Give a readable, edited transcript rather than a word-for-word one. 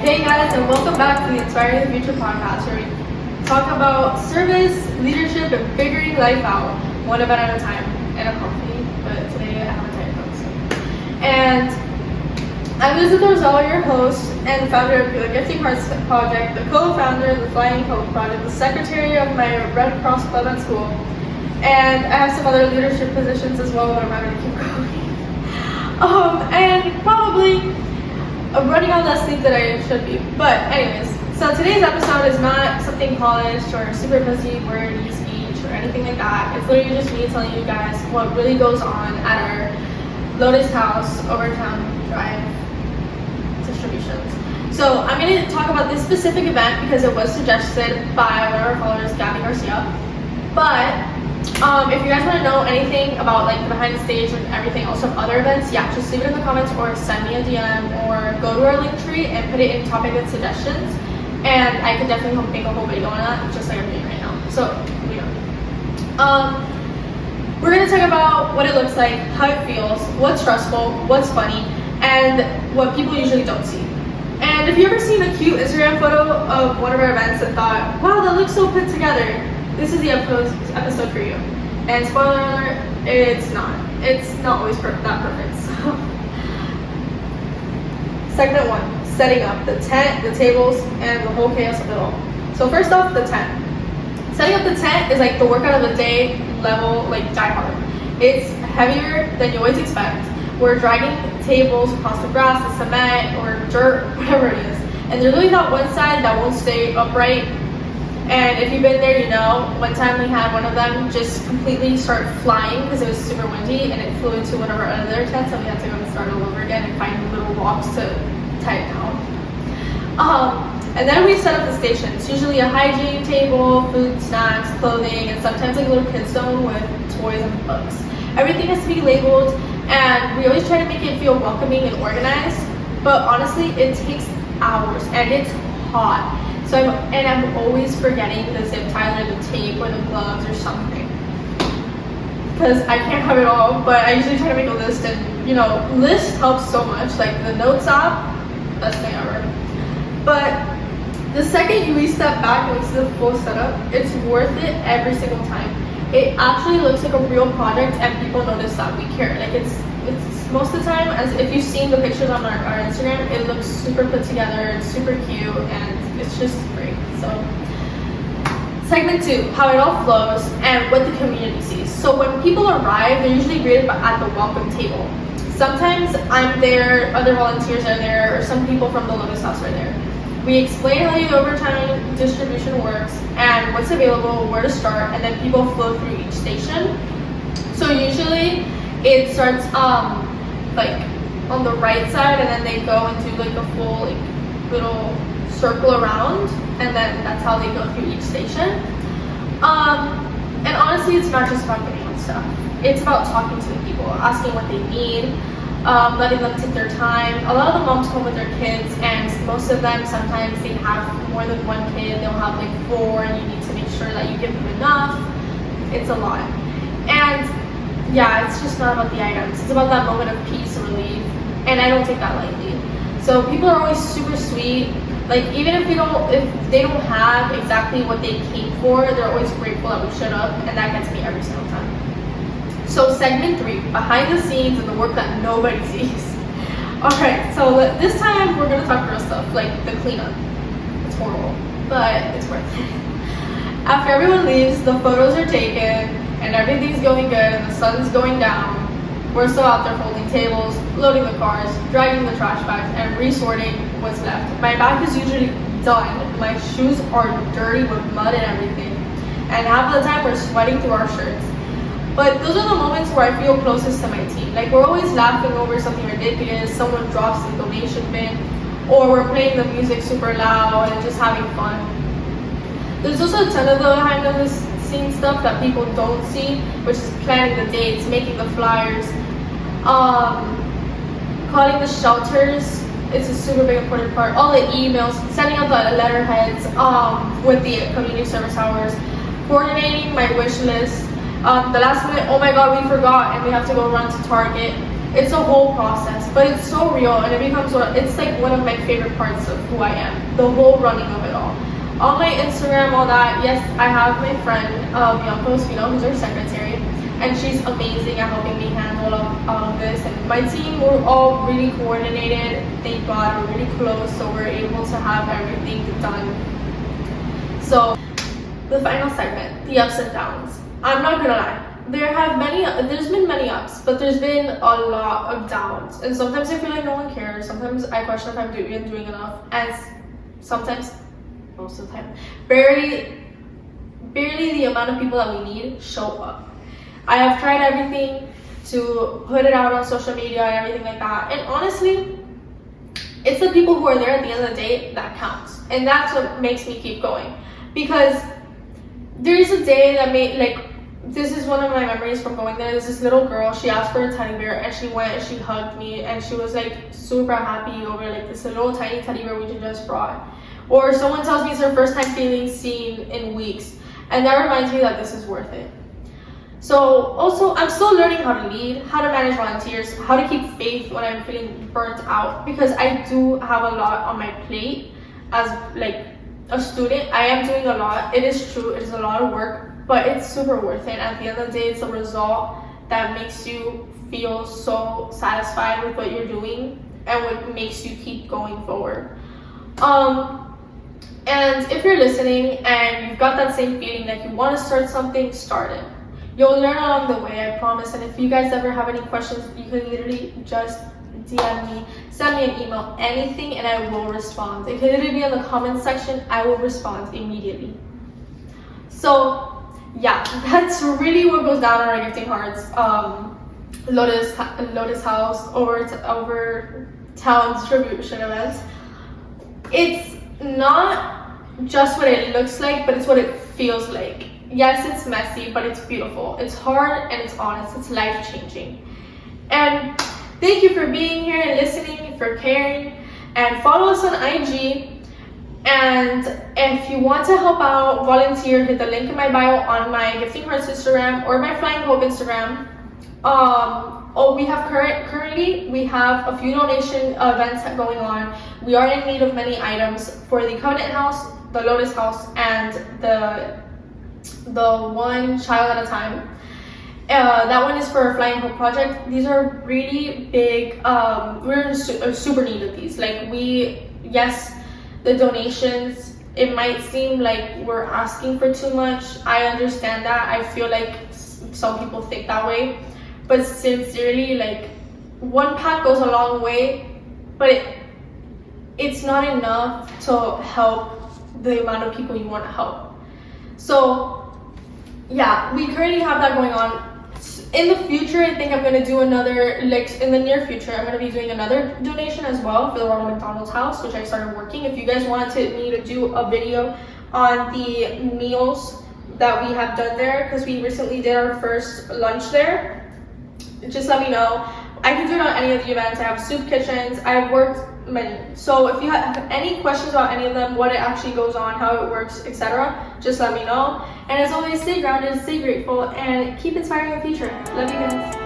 Hey guys, and welcome back to the Inspiring the Future podcast, where we talk about service, leadership, and figuring life out, one event at a time, and a coffee. But today I have a Diet Coke. And I'm Rosell, your host and the founder of the Gifting Hearts Project, the co-founder of the Flying Coke Project, the secretary of my Red Cross Club at school, and I have some other leadership positions as well, but I'm not going to keep going. And probably I'm running on less sleep than I should be. But anyways, so today's episode is not something polished or super busy wordy speech or anything like that. It's literally just me telling you guys what really goes on at our Lotus House Overtown Drive distributions. So I'm going to talk about this specific event because it was suggested by one of our followers, Gabby Garcia. But if you guys want to know anything about like the behind the stage and everything else from other events, yeah, just leave it in the comments or send me a DM or go to our linktree and put it in topic and suggestions, and I could definitely make a whole video on that, just like I'm doing right now. So we're gonna talk about what it looks like, how it feels, what's stressful, what's funny, and what people usually don't see. And if you ever seen a cute Instagram photo of one of our events and thought, wow, that looks so put together, this is the episode for you. And spoiler alert, it's not. It's not always that perfect. So. Segment 1, setting up the tent, the tables, and the whole chaos of it all. So first off, the tent. Setting up the tent is like the workout of the day level, like die hard. It's heavier than you always expect. We're dragging tables across the grass, the cement, or dirt, whatever it is. And there's really not one side that won't stay upright. And if you've been there, you know, one time we had one of them just completely start flying because it was super windy, and it flew into one of our other tents, and we had to go and start all over again and find little rocks to tie it down. And then we set up the stations, usually a hygiene table, food, snacks, clothing, and sometimes like a little kid zone with toys and books. Everything has to be labeled, and we always try to make it feel welcoming and organized, but honestly, it takes hours, and it's hot. So I'm always forgetting the zip tie or the tape or the gloves or something, because I can't have it all. But I usually try to make a list, and list helps so much. Like the notes app, best thing ever. But the second you step back and see the full setup, it's worth it every single time. It actually looks like a real project, and people notice that we care. Like it's most of the time, as if you've seen the pictures on our Instagram, it looks super put together, it's super cute, and it's just great. So segment 2, how it all flows and what the community sees. So when people arrive, they're usually greeted at the welcome table. Sometimes I'm there, other volunteers are there, or some people from the Lotus House are there. We explain how the overtime distribution works and what's available, where to start, and then people flow through each station. So usually it starts like on the right side, and then they go and do like a full little circle around, and then that's how they go through each station. And honestly, it's not just about getting on stuff. It's about talking to the people, asking what they need, letting them take their time. A lot of the moms come with their kids, and most of them, sometimes they have more than one kid. They'll have like 4, and you need to make sure that you give them enough. It's a lot. And yeah, it's just not about the items. It's about that moment of peace and relief, and I don't take that lightly. So people are always super sweet. Like even if they don't have exactly what they came for, they're always grateful that we showed up, and that gets me every single time. So segment 3, behind the scenes and the work that nobody sees. Alright, so this time we're gonna talk real stuff, like the cleanup. It's horrible, but it's worth it. After everyone leaves, the photos are taken, and everything's going good, and the sun's going down. We're still out there folding tables, loading the cars, dragging the trash bags, and resorting what's left. My bag is usually done. My shoes are dirty with mud and everything. And half of the time we're sweating through our shirts. But those are the moments where I feel closest to my team. Like we're always laughing over something ridiculous, someone drops the donation bin, or we're playing the music super loud and just having fun. There's also a ton of the behind the scenes stuff that people don't see, which is planning the dates, making the flyers, calling the shelters. It's a super big important part. All the emails, sending out the letterheads with the community service hours, coordinating my wish list. The last minute, oh my god, we forgot, and we have to go run to Target. It's a whole process, but it's so real, and it's like one of my favorite parts of who I am, the whole running of it all. On my Instagram, all that, yes, I have my friend Bianca Ospino, who's our secretary, and she's amazing at helping me handle all of this. And my team, we're all really coordinated, thank God, we're really close, so we're able to have everything done. So the final segment, the ups and downs. I'm not gonna lie, there's been many ups, but there's been a lot of downs, and sometimes I feel like no one cares. Sometimes I question if I'm doing enough, and sometimes, most of the time, barely the amount of people that we need show up. I have tried everything to put it out on social media and everything like that, and honestly, it's the people who are there at the end of the day that counts, and that's what makes me keep going. Because there's a day that this is one of my memories from going there. There's this little girl, she asked for a teddy bear, and she went and she hugged me, and she was like super happy over like this little tiny teddy bear we just brought. Or someone tells me it's her first time feeling seen in weeks, and that reminds me that this is worth it. So also, I'm still learning how to lead, how to manage volunteers, how to keep faith when I'm feeling burnt out, because I do have a lot on my plate as like a student. I am doing a lot. It is true, it is a lot of work, but it's super worth it. At the end of the day, it's a result that makes you feel so satisfied with what you're doing and what makes you keep going forward. And if you're listening and you've got that same feeling that you want to start something, start it. You'll learn along the way, I promise. And if you guys ever have any questions, you can literally just DM me, send me an email, anything, and I will respond. It can literally be in the comment section. I will respond immediately. So yeah, that's really what goes down on our Gifting Hearts Lotus House over town distribution events. It's not just what it looks like, but it's what it feels like. Yes, it's messy, but it's beautiful. It's hard and it's honest. It's life-changing. And thank you for being here and listening, for caring, and follow us on IG. And if you want to help out, volunteer, hit the link in my bio on my Gifting Hearts Instagram or my Flying Hope Instagram. Currently we have a few donation events going on. We are in need of many items for the Covenant House, the Lotus House, and the One Child at a Time. That one is for a Flying Hope project. These are really big. We're in super need of these. Yes, the donations, it might seem like we're asking for too much. I understand that. I feel like some people think that way, but sincerely, one pack goes a long way, but it's not enough to help the amount of people you want to help. So yeah, we currently have that going on. In the future, I think I'm going to do another, in the near future, I'm going to be doing another donation as well for the Ronald McDonald's house, which I started working. If you guys wanted me to do a video on the meals that we have done there, because we recently did our first lunch there, just let me know. I can do it on any of the events. I have soup kitchens. I've worked many. So if you have any questions about any of them, what it actually goes on, how it works, etc., just let me know. And as always, stay grounded, stay grateful, and keep inspiring the future. Love you guys.